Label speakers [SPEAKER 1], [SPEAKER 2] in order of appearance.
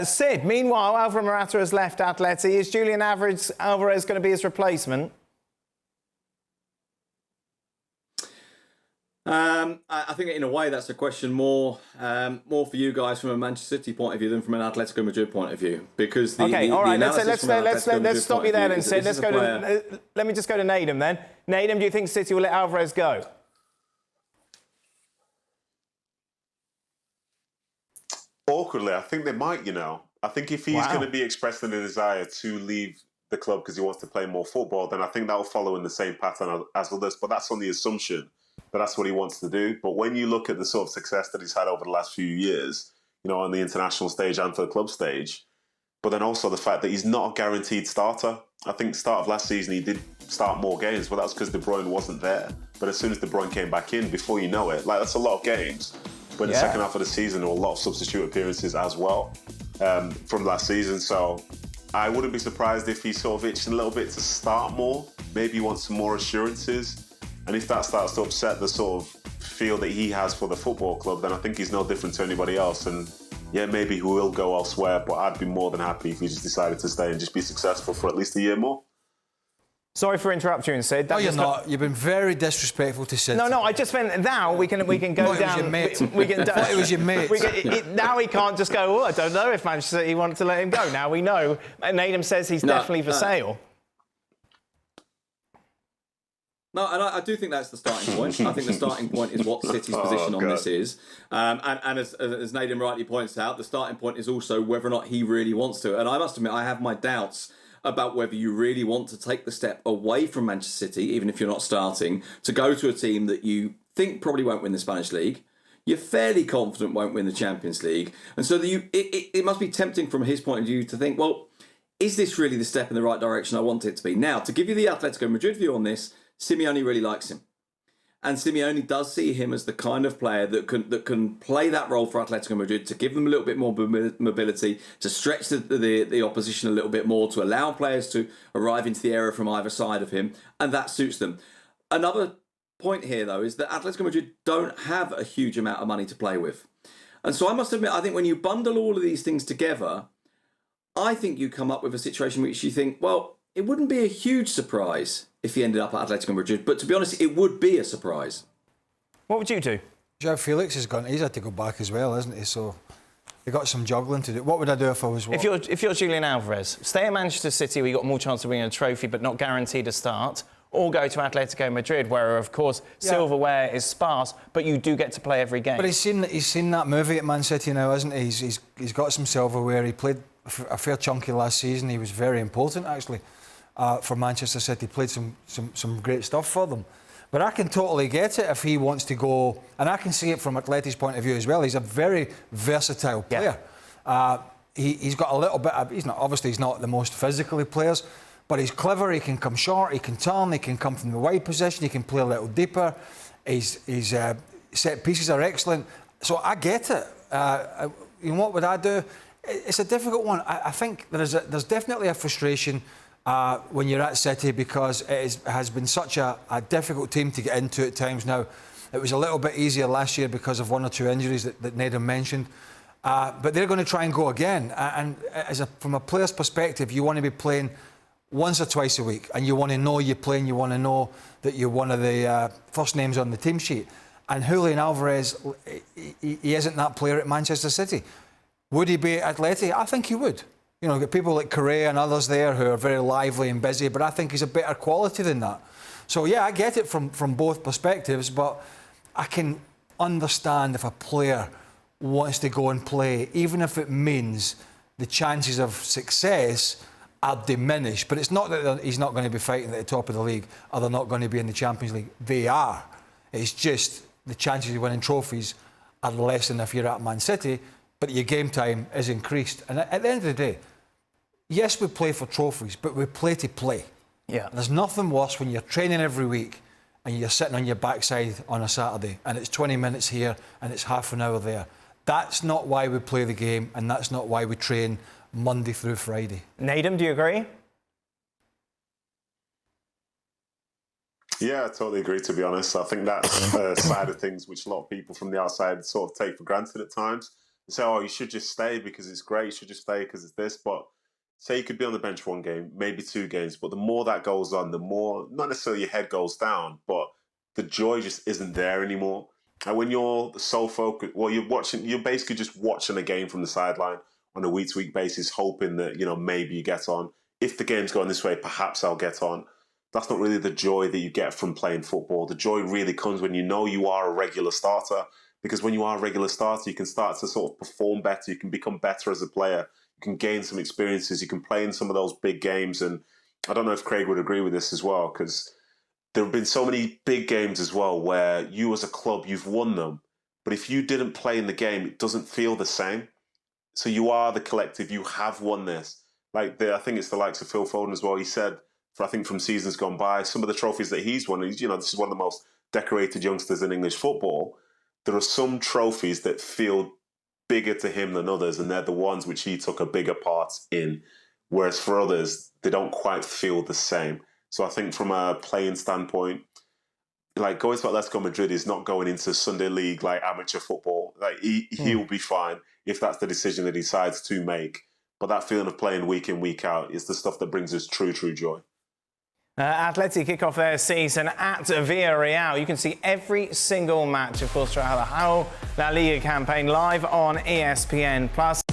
[SPEAKER 1] Sid, meanwhile, Alvaro Morata has left Atleti. Is Julian Alvarez going to be his replacement?
[SPEAKER 2] I think in a way that's a question more for you guys from a Manchester City point of view than from an Atletico Madrid point of view, because
[SPEAKER 1] let's stop you there then, Sid. Let me just go to Nedum then. Nedum, do you think City will let Alvarez go?
[SPEAKER 3] Awkwardly, I think they might, I think if he's going to be expressing a desire to leave the club because he wants to play more football, then I think that will follow in the same pattern as others. But that's on the assumption that that's what he wants to do. But when you look at the sort of success that he's had over the last few years, on the international stage and for the club stage, but then also the fact that he's not a guaranteed starter. I think start of last season he did start more games, but that's because De Bruyne wasn't there. But as soon as De Bruyne came back in, before you know it, that's a lot of games. But in the second half of the season, there were a lot of substitute appearances as well from last season. So I wouldn't be surprised if he's sort of itching a little bit to start more. Maybe he wants some more assurances. And if that starts to upset the sort of feel that he has for the football club, then I think he's no different to anybody else. And yeah, maybe he will go elsewhere, but I'd be more than happy if he just decided to stay and just be successful for at least a year more.
[SPEAKER 1] Sorry for interrupting you, Sid.
[SPEAKER 4] No, you're not. You've been very disrespectful to Sid.
[SPEAKER 1] No, I just meant now we can go down.
[SPEAKER 4] It was your mate.
[SPEAKER 1] Now he can't just go, I don't know if Manchester City wanted to let him go. Now we know. Nedum says he's definitely for sale.
[SPEAKER 2] No, and I do think that's the starting point. I think the starting point is what City's position on this is. And as Nedum rightly points out, the starting point is also whether or not he really wants to. And I must admit, I have my doubts about whether you really want to take the step away from Manchester City, even if you're not starting, to go to a team that you think probably won't win the Spanish League, you're fairly confident won't win the Champions League. And so it must be tempting from his point of view to think, well, is this really the step in the right direction I want it to be? Now, to give you the Atletico Madrid view on this, Simeone really likes him. And Simeone does see him as the kind of player that can play that role for Atletico Madrid, to give them a little bit more mobility, to stretch the opposition a little bit more, to allow players to arrive into the area from either side of him, and that suits them. Another point here, though, is that Atletico Madrid don't have a huge amount of money to play with. And so I must admit, I think when you bundle all of these things together, I think you come up with a situation which you think, well, it wouldn't be a huge surprise if he ended up at Atletico Madrid, but to be honest, it would be a surprise.
[SPEAKER 1] What would you do?
[SPEAKER 4] João Felix has gone. He's had to go back as well, hasn't he? So they got some juggling to do. What would I do if I was?
[SPEAKER 1] If you're Julian Alvarez, stay at Manchester City, where you got more chance of winning a trophy, but not guaranteed a start, or go to Atletico Madrid, where of course silverware is sparse, but you do get to play every game.
[SPEAKER 4] But he's seen that movie at Man City now, hasn't he? He's got some silverware. He played a fair chunky last season. He was very important actually. For Manchester City, played some great stuff for them. But I can totally get it if he wants to go, and I can see it from Atleti's point of view as well. He's a very versatile player. He's got a little bit of, he's not the most physically players, but he's clever. He can come short, he can turn, he can come from the wide position, he can play a little deeper. His set pieces are excellent. So I get it. What would I do? It's a difficult one. I think there's definitely a frustration when you're at City, because it has been such a difficult team to get into at times now. It was a little bit easier last year because of one or two injuries that Nedum mentioned. But they're going to try and go again. And from a player's perspective, you want to be playing once or twice a week, and you want to know you're playing, you want to know that you're one of the first names on the team sheet. And Julian Alvarez, he isn't that player at Manchester City. Would he be at Atleti? I think he would. Get people like Correa and others there who are very lively and busy, but I think he's a better quality than that. So, yeah, I get it from both perspectives, but I can understand if a player wants to go and play, even if it means the chances of success are diminished. But it's not that he's not going to be fighting at the top of the league, or they're not going to be in the Champions League. They are. It's just the chances of winning trophies are less than if you're at Man City, but your game time is increased. And at the end of the day, yes, we play for trophies, but we play to play.
[SPEAKER 1] Yeah.
[SPEAKER 4] And there's nothing worse when you're training every week and you're sitting on your backside on a Saturday and it's 20 minutes here and it's half an hour there. That's not why we play the game, and that's not why we train Monday through Friday.
[SPEAKER 1] Nedum, do you agree?
[SPEAKER 3] Yeah, I totally agree, to be honest. I think that's a side of things which a lot of people from the outside sort of take for granted at times. and say, oh, you should just stay because it's great, you should just stay because it's this. But say you could be on the bench one game, maybe 2 games, but the more that goes on, the more, not necessarily your head goes down, but the joy just isn't there anymore. And when you're so focused, well, you're basically just watching a game from the sideline on a week-to-week basis, hoping that, maybe you get on. If the game's going this way, perhaps I'll get on. That's not really the joy that you get from playing football. The joy really comes when you know you are a regular starter, because when you are a regular starter, you can start to sort of perform better. You can become better as a player. You can gain some experiences. You can play in some of those big games. And I don't know if Craig would agree with this as well, because there have been so many big games as well where you as a club, you've won them. But if you didn't play in the game, it doesn't feel the same. So you are the collective. You have won this. I think it's the likes of Phil Foden as well. He said, from seasons gone by, some of the trophies that he's won, this is one of the most decorated youngsters in English football. There are some trophies that feel bigger to him than others, and they're the ones which he took a bigger part in. Whereas for others, they don't quite feel the same. So I think from a playing standpoint, going to Atletico Madrid is not going into Sunday League amateur football. He'll be fine if that's the decision that he decides to make. But that feeling of playing week in, week out is the stuff that brings us true joy.
[SPEAKER 1] Atleti kick off their season at Villarreal. You can see every single match, of course, throughout the whole La Liga campaign live on ESPN+.